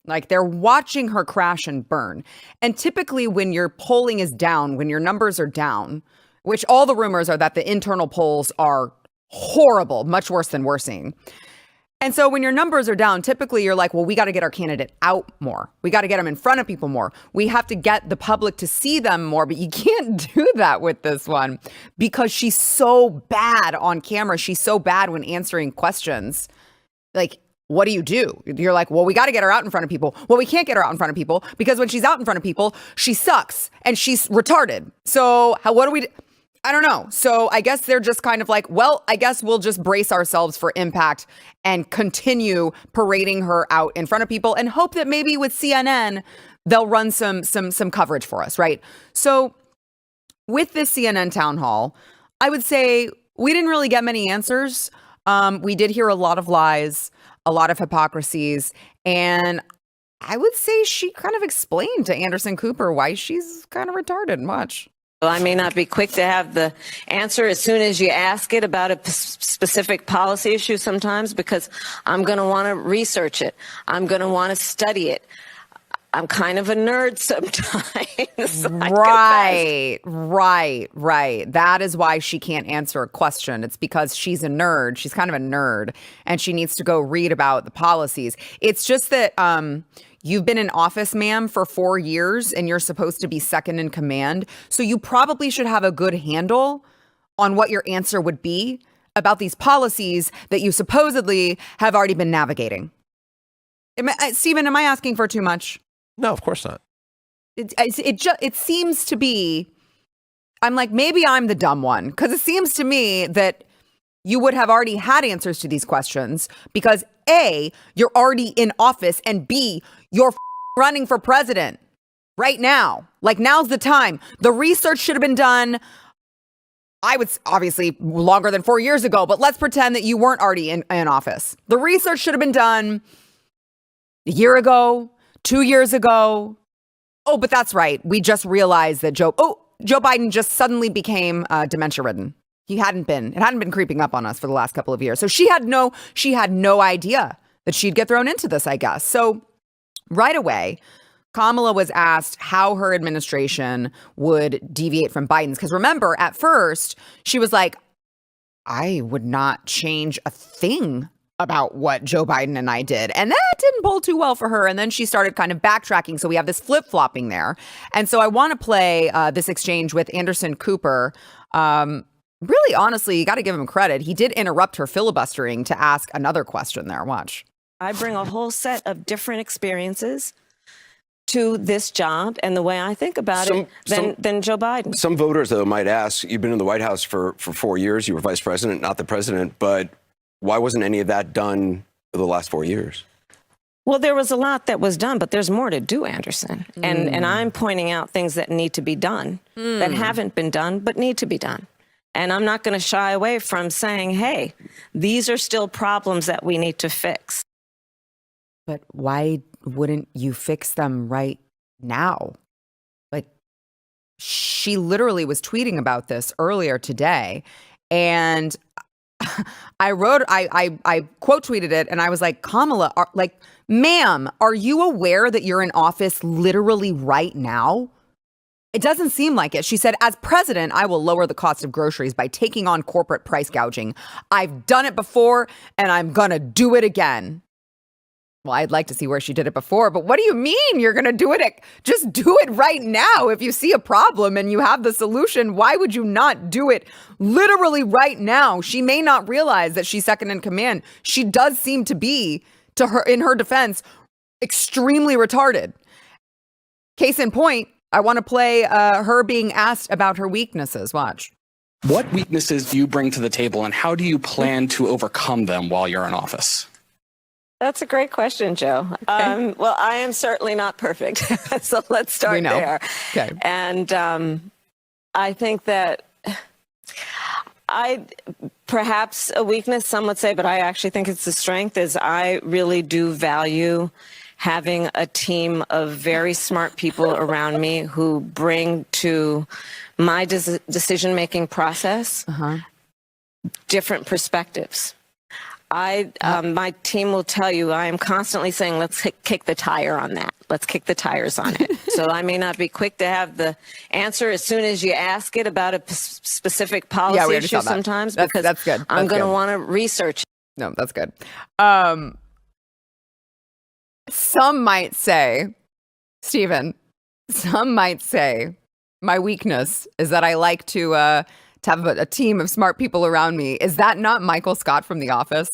Like they're watching her crash and burn. And typically when your polling is down, when your numbers are down, which all the rumors are that the internal polls are horrible, much worse than we're seeing. And so when your numbers are down, typically you're like, well, we got to get our candidate out more. We got to get them in front of people more. We have to get the public to see them more. But you can't do that with this one because she's so bad on camera. She's so bad when answering questions. Like, what do? You're like, well, we got to get her out in front of people. Well, we can't get her out in front of people because when she's out in front of people, she sucks and she's retarded. So what do we do? I don't know. So I guess they're just kind of like, well, I guess we'll just brace ourselves for impact and continue parading her out in front of people and hope that maybe with CNN, they'll run some coverage for us, right? So with this CNN town hall, I would say we didn't really get many answers. We did hear a lot of lies, a lot of hypocrisies, and I would say she kind of explained to Anderson Cooper why she's kind of retarded much. Well, I may not be quick to have the answer as soon as you ask it about a specific policy issue sometimes because I'm going to want to research it. I'm going to want to study it. I'm kind of a nerd sometimes. Right. That is why she can't answer a question. It's because she's a nerd. She's kind of a nerd and she needs to go read about the policies. It's just that you've been in office, ma'am, for 4 years and you're supposed to be second in command. So you probably should have a good handle on what your answer would be about these policies that you supposedly have already been navigating. Stephen, am I asking for too much? No, of course not. It seems to be, I'm like, maybe I'm the dumb one because it seems to me that you would have already had answers to these questions because A, you're already in office and B, you're running for president right now. Like now's the time. The research should have been done. I would obviously longer than 4 years ago, but let's pretend that you weren't already in office. The research should have been done a year ago, 2 years ago. Oh, but that's right. We just realized that Joe Biden just suddenly became dementia ridden. It hadn't been creeping up on us for the last couple of years. So she had no idea that she'd get thrown into this, I guess. So right away, Kamala was asked how her administration would deviate from Biden's. Because remember, at first, she was like, I would not change a thing about what Joe Biden and I did. And that didn't pull too well for her. And then she started kind of backtracking. So we have this flip-flopping there. And so I want to play this exchange with Anderson Cooper. Really, honestly, you got to give him credit. He did interrupt her filibustering to ask another question there. Watch. I bring a whole set of different experiences to this job and the way I think about it than Joe Biden. Some voters, though, might ask, you've been in the White House for 4 years. You were vice president, not the president. But why wasn't any of that done for the last 4 years? Well, there was a lot that was done, but there's more to do, Anderson. And I'm pointing out things that need to be done, that haven't been done, but need to be done. And I'm not going to shy away from saying, hey, these are still problems that we need to fix. But why wouldn't you fix them right now? Like, she literally was tweeting about this earlier today. And I quote tweeted it and I was like, Kamala, ma'am, are you aware that you're in office literally right now? It doesn't seem like it. She said, as president, I will lower the cost of groceries by taking on corporate price gouging. I've done it before and I'm going to do it again. Well, I'd like to see where she did it before, but what do you mean you're going to do it? Just do it right now. If you see a problem and you have the solution, why would you not do it literally right now? She may not realize that she's second in command. She does seem to be, in her defense, extremely retarded. Case in point, I want to play her being asked about her weaknesses. Watch. What weaknesses do you bring to the table and how do you plan to overcome them while you're in office? That's a great question, Joe. Okay. Well, I am certainly not perfect. So let's start there. Okay. And I think that perhaps a weakness, some would say, but I actually think it's a strength, is I really do value having a team of very smart people around me who bring to my decision-making process different perspectives. My team will tell you I am constantly saying, let's kick the tire on that. Let's kick the tires on it. So I may not be quick to have the answer as soon as you ask it about a specific policy we already issue saw that. sometimes That's because good. I'm That's going to good. want to research. No, that's good. Some might say, Stephen, some might say my weakness is that I like to have a team of smart people around me. Is that not Michael Scott from The Office?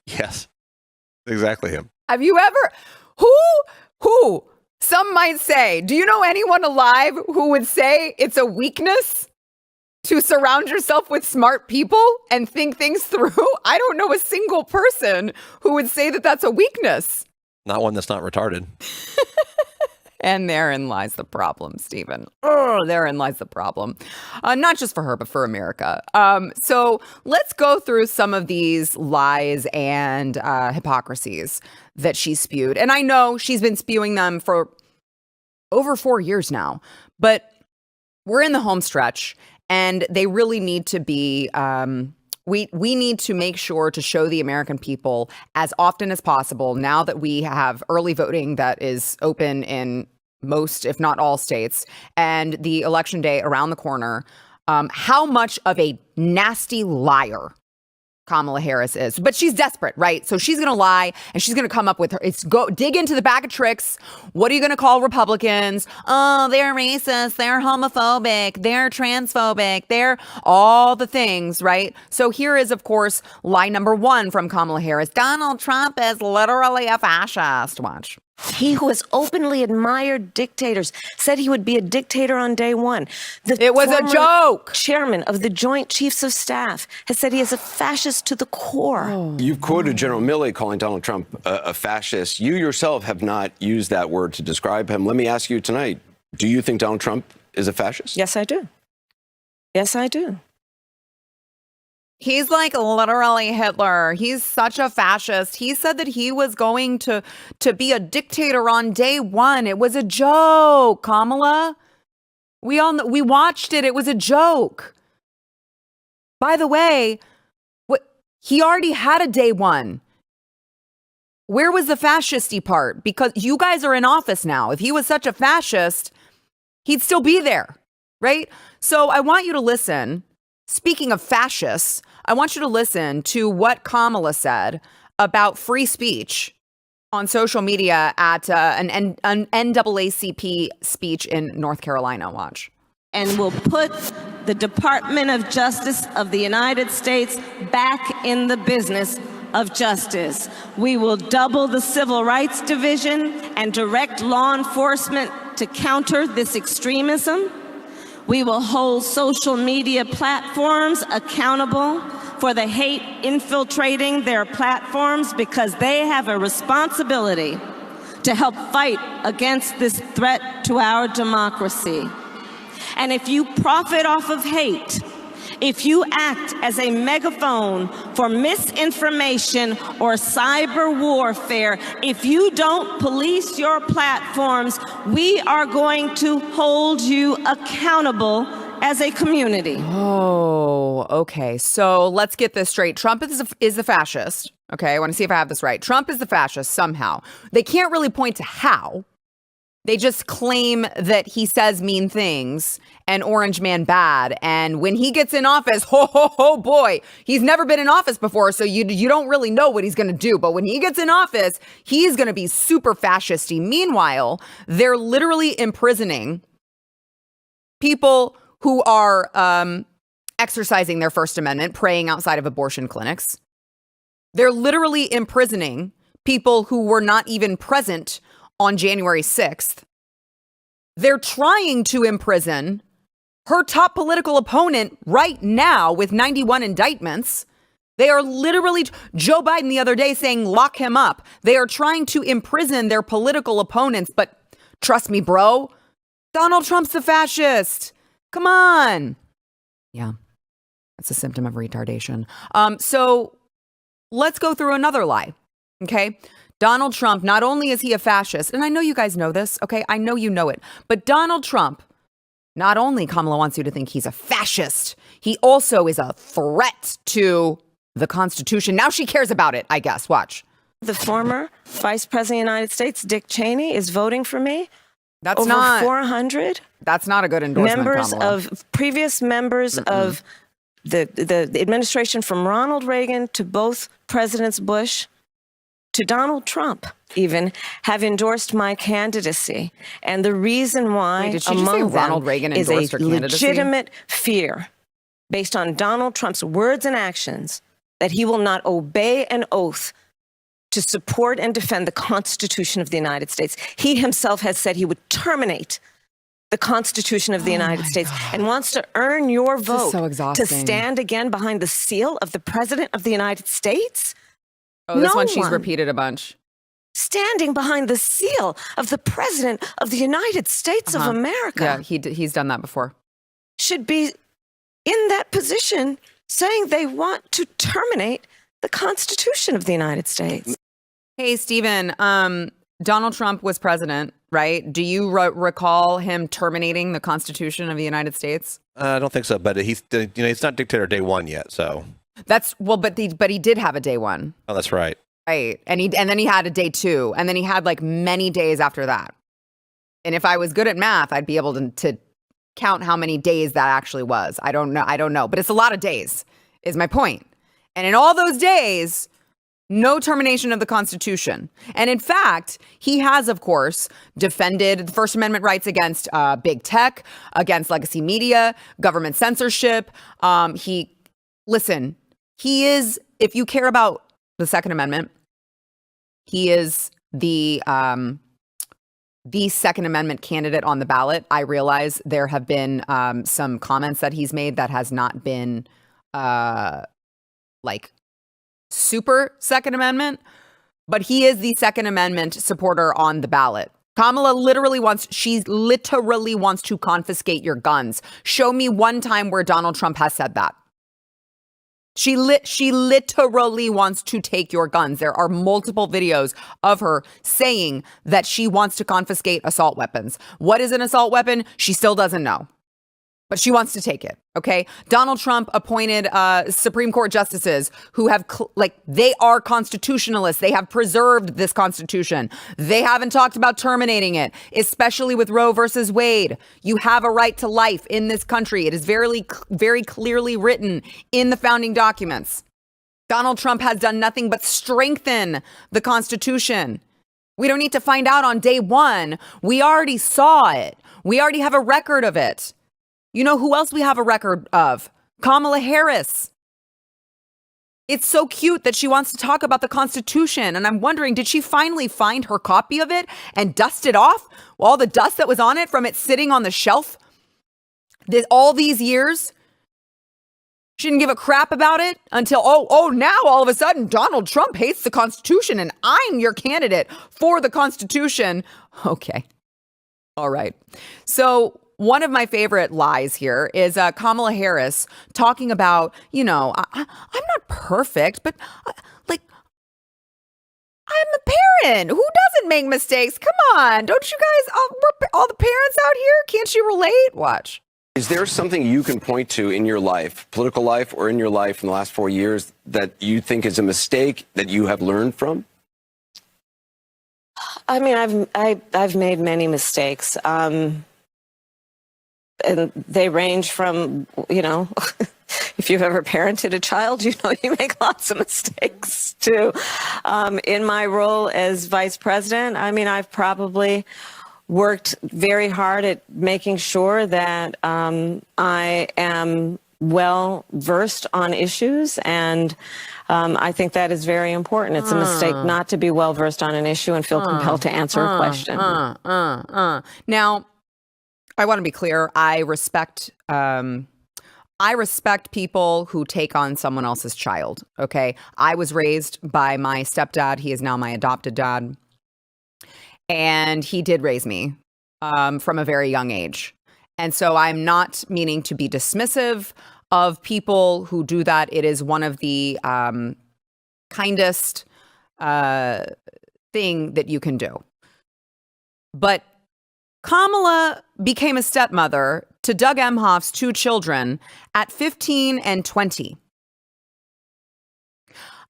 Yes, exactly him. Have you ever, who, some might say, do you know anyone alive who would say it's a weakness to surround yourself with smart people and think things through? I don't know a single person who would say that that's a weakness. Not one that's not retarded. And therein lies the problem, Stephen. Oh, therein lies the problem. Not just for her, but for America. So let's go through some of these lies and hypocrisies that she spewed. And I know she's been spewing them for over 4 years now, but we're in the home stretch and they really need to be, we need to make sure to show the American people as often as possible, now that we have early voting that is open in most, if not all states, and the election day around the corner, how much of a nasty liar Kamala Harris is. But she's desperate, right? So she's going to lie and she's going to come up with dig into the bag of tricks. What are you going to call Republicans? Oh, they're racist. They're homophobic. They're transphobic. They're all the things, right? So here is, of course, lie number 1 from Kamala Harris. Donald Trump is literally a fascist. Watch. He who has openly admired dictators said he would be a dictator on day one. It was a former joke. Chairman of the Joint Chiefs of Staff has said he is a fascist to the core. You've quoted General Milley calling Donald Trump a fascist. You yourself have not used that word to describe him. Let me ask you tonight, do you think Donald Trump is a fascist? Yes, I do. Yes, I do. He's like literally Hitler. He's such a fascist. He said that he was going to be a dictator on day 1. It was a joke, Kamala. We watched it. It was a joke. By the way, he already had a day 1. Where was the fascisty part? Because you guys are in office now. If he was such a fascist, he'd still be there, right? So I want you to listen. Speaking of fascists, I want you to listen to what Kamala said about free speech on social media at an NAACP speech in North Carolina. Watch. And will put the Department of Justice of the United States back in the business of justice. We will double the Civil Rights Division and direct law enforcement to counter this extremism. We will hold social media platforms accountable for the hate infiltrating their platforms because they have a responsibility to help fight against this threat to our democracy. And if you profit off of hate, if you act as a megaphone for misinformation or cyber warfare, if you don't police your platforms, we are going to hold you accountable as a community. Oh, okay. So let's get this straight. Trump is the fascist. Okay, I want to see if I have this right. Trump is the fascist somehow. They can't really point to how. They just claim that he says mean things and Orange Man bad. And when he gets in office, boy, he's never been in office before. So you don't really know what he's going to do. But when he gets in office, he's going to be super fascisty. Meanwhile, they're literally imprisoning people who are exercising their First Amendment, praying outside of abortion clinics. They're literally imprisoning people who were not even present on January 6th. They're trying to imprison her top political opponent right now with 91 indictments. They are literally, Joe Biden the other day saying, lock him up. They are trying to imprison their political opponents. But trust me, bro, Donald Trump's a fascist. Come on. Yeah, that's a symptom of retardation. So let's go through another lie. Okay. Donald Trump, not only is he a fascist, and I know you guys know this, okay? I know you know it. But Donald Trump, not only Kamala wants you to think he's a fascist, he also is a threat to the Constitution. Now she cares about it, I guess. Watch. The former Vice President of the United States, Dick Cheney, is voting for me. That's Over not 400 That's not a good endorsement, members Kamala. of previous members of the administration, from Ronald Reagan to both Presidents Bush to Donald Trump, even, have endorsed my candidacy. And the reason why, Wait, did she just say among Ronald them, Reagan is endorsed a her candidacy? legitimate fear based on Donald Trump's words and actions that he will not obey an oath to support and defend the Constitution of the United States. He himself has said he would terminate the Constitution of the United States and wants to earn your is vote so to exhausting. stand again behind the seal of the President of the United States. Oh, this No one she's one. repeated a bunch. Standing behind the seal of the President of the United States of America Yeah, he's done that before. should be in that position saying they want to terminate the Constitution of the United States. Hey, Stephen, Donald Trump was president, right? Do you recall him terminating the Constitution of the United States? I don't think so, but he's not dictator day one yet. So That's but he did have a day one, oh, that's right. right? And then he had a day two, and then he had like many days after that. And if I was good at math, I'd be able to count how many days that actually was. I don't know, but it's a lot of days, is my point. And in all those days, no termination of the Constitution. And in fact, he has, of course, defended the First Amendment rights against big tech, against legacy media, government censorship. He is, if you care about the Second Amendment, he is the Second Amendment candidate on the ballot. I realize there have been some comments that he's made that has not been like super Second Amendment, but he is the Second Amendment supporter on the ballot. Kamala literally wants to confiscate your guns. Show me one time where Donald Trump has said that. She literally wants to take your guns. There are multiple videos of her saying that she wants to confiscate assault weapons. What is an assault weapon? She still doesn't know, but she wants to take it. Okay. Donald Trump appointed Supreme Court justices who have they are constitutionalists. They have preserved this Constitution. They haven't talked about terminating it, especially with Roe versus Wade. You have a right to life in this country. It is very, very clearly written in the founding documents. Donald Trump has done nothing but strengthen the Constitution. We don't need to find out on day one. We already saw it. We already have a record of it. You know who else we have a record of? Kamala Harris. It's so cute that she wants to talk about the Constitution. And I'm wondering, did she finally find her copy of it and dust it off? All the dust that was on it from it sitting on the shelf all these years? She didn't give a crap about it until, now all of a sudden Donald Trump hates the Constitution and I'm your candidate for the Constitution. Okay. All right. So one of my favorite lies here is Kamala Harris talking about, I'm not perfect, but I'm a parent. Who doesn't make mistakes? Come on. Don't you guys, all the parents out here, can't you relate? Watch. Is there something you can point to in your life, political life or in your life in the last 4 years, that you think is a mistake that you have learned from? I mean, I've made many mistakes. And they range from, if you've ever parented a child, you make lots of mistakes too. In my role as vice president, I mean, I've probably worked very hard at making sure that I am well versed on issues. And I think that is very important. It's a mistake not to be well versed on an issue and feel compelled to answer a question. Now, I want to be clear. I respect people who take on someone else's child. Okay. I was raised by my stepdad. He is now my adopted dad. And he did raise me from a very young age. And so I'm not meaning to be dismissive of people who do that. It is one of the kindest thing that you can do. But Kamala became a stepmother to Doug Emhoff's two children at 15 and 20.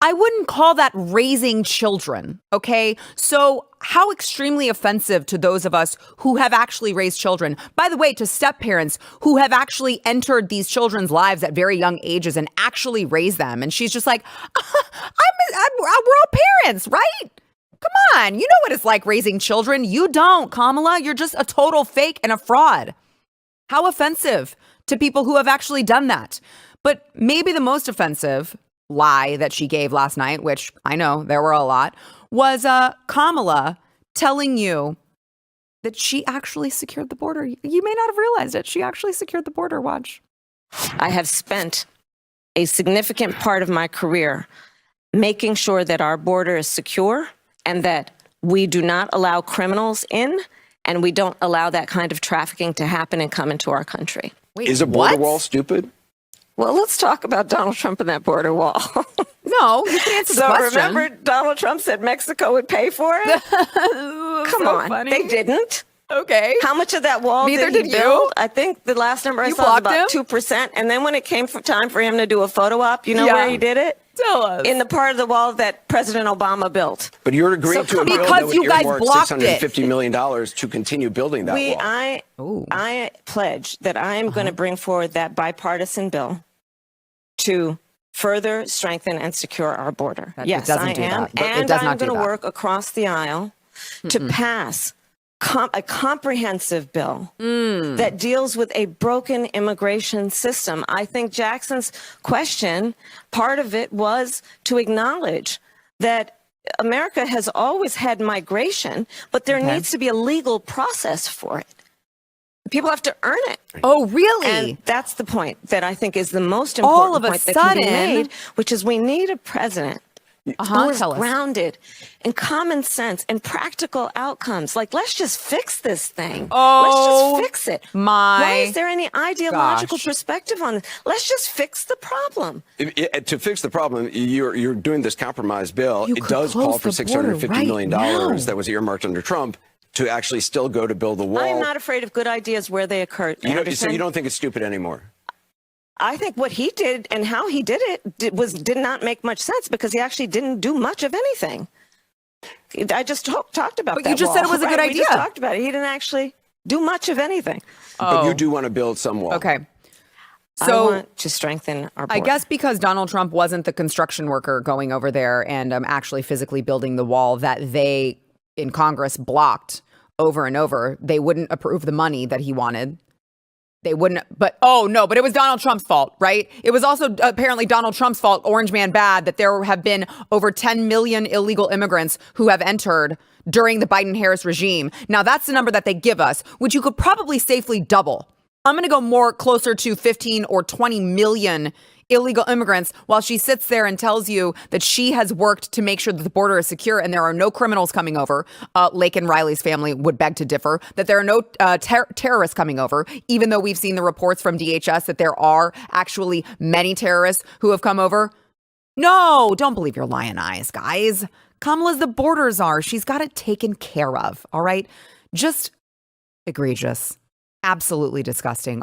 I wouldn't call that raising children, okay? So how extremely offensive to those of us who have actually raised children. By the way, to step-parents who have actually entered these children's lives at very young ages and actually raised them. And she's just like, we're all parents, right? Come on, you know what it's like raising children. You don't, Kamala. You're just a total fake and a fraud. How offensive to people who have actually done that. But maybe the most offensive lie that she gave last night, which I know there were a lot, was Kamala telling you that she actually secured the border. You may not have realized it. She actually secured the border. Watch. I have spent a significant part of my career making sure that our border is secure and that we do not allow criminals in and we don't allow that kind of trafficking to happen and come into our country. Wait, Is a border what? wall stupid? Well, let's talk about Donald Trump and that border wall. No, you can answer the So question. remember Donald Trump said Mexico would pay for it? Come so on. funny. They didn't. Okay. How much of that wall Neither did he did you. build? I think the last number I You saw was blocked about 2%. And then when it came for time for him to do a photo op, you know Yeah. where he did it? Tell us. In the part of the wall that President Obama built. But you're agreeing to a bill Because that would you guys earmark blocked it. $650 million to continue building that wall. I pledge that I am going to bring forward that bipartisan bill to further strengthen and secure our border. It Yes, doesn't I do am. that. It And does I'm not do going to that. work across the aisle to pass a comprehensive bill that deals with a broken immigration system. I think Jackson's question, part of it was to acknowledge that America has always had migration, but there needs to be a legal process for it. People have to earn it. Oh, really? And that's the point that I think is the most All important of a point that can be sudden- made, which is we need a president who is Tell us. grounded in common sense and practical outcomes. Like, let's just fix this thing. Oh, let's just fix it. my Why is there any ideological gosh. perspective on this? Let's just fix the problem. To fix the problem, you're doing this compromise bill. You It could does call close for the border $650 million right now. that was earmarked under Trump to actually still go to build the wall. I am not afraid of good ideas where they occur. So Anderson. you don't think it's stupid anymore? I think what he did and how he did it did not make much sense because he actually didn't do much of anything. I just talked about But that you just said it wall, was a good right? We just idea. talked about it. He didn't actually do much of anything. But you do want to build some wall. Okay. I So want to strengthen our border. I guess because Donald Trump wasn't the construction worker going over there and actually physically building the wall that they in Congress blocked over and over, they wouldn't approve the money that he wanted. They wouldn't, but it was Donald Trump's fault, right? It was also apparently Donald Trump's fault, Orange Man bad, that there have been over 10 million illegal immigrants who have entered during the Biden-Harris regime. Now, that's the number that they give us, which you could probably safely double. I'm going to go more closer to 15 or 20 million illegal immigrants while she sits there and tells you that she has worked to make sure that the border is secure and there are no criminals coming over. Lake and Riley's family would beg to differ that there are no terrorists coming over, even though we've seen the reports from DHS that there are actually many terrorists who have come over. No, don't believe your lying eyes, guys. Kamala's the border czar. She's got it taken care of. All right. Just egregious. Absolutely disgusting.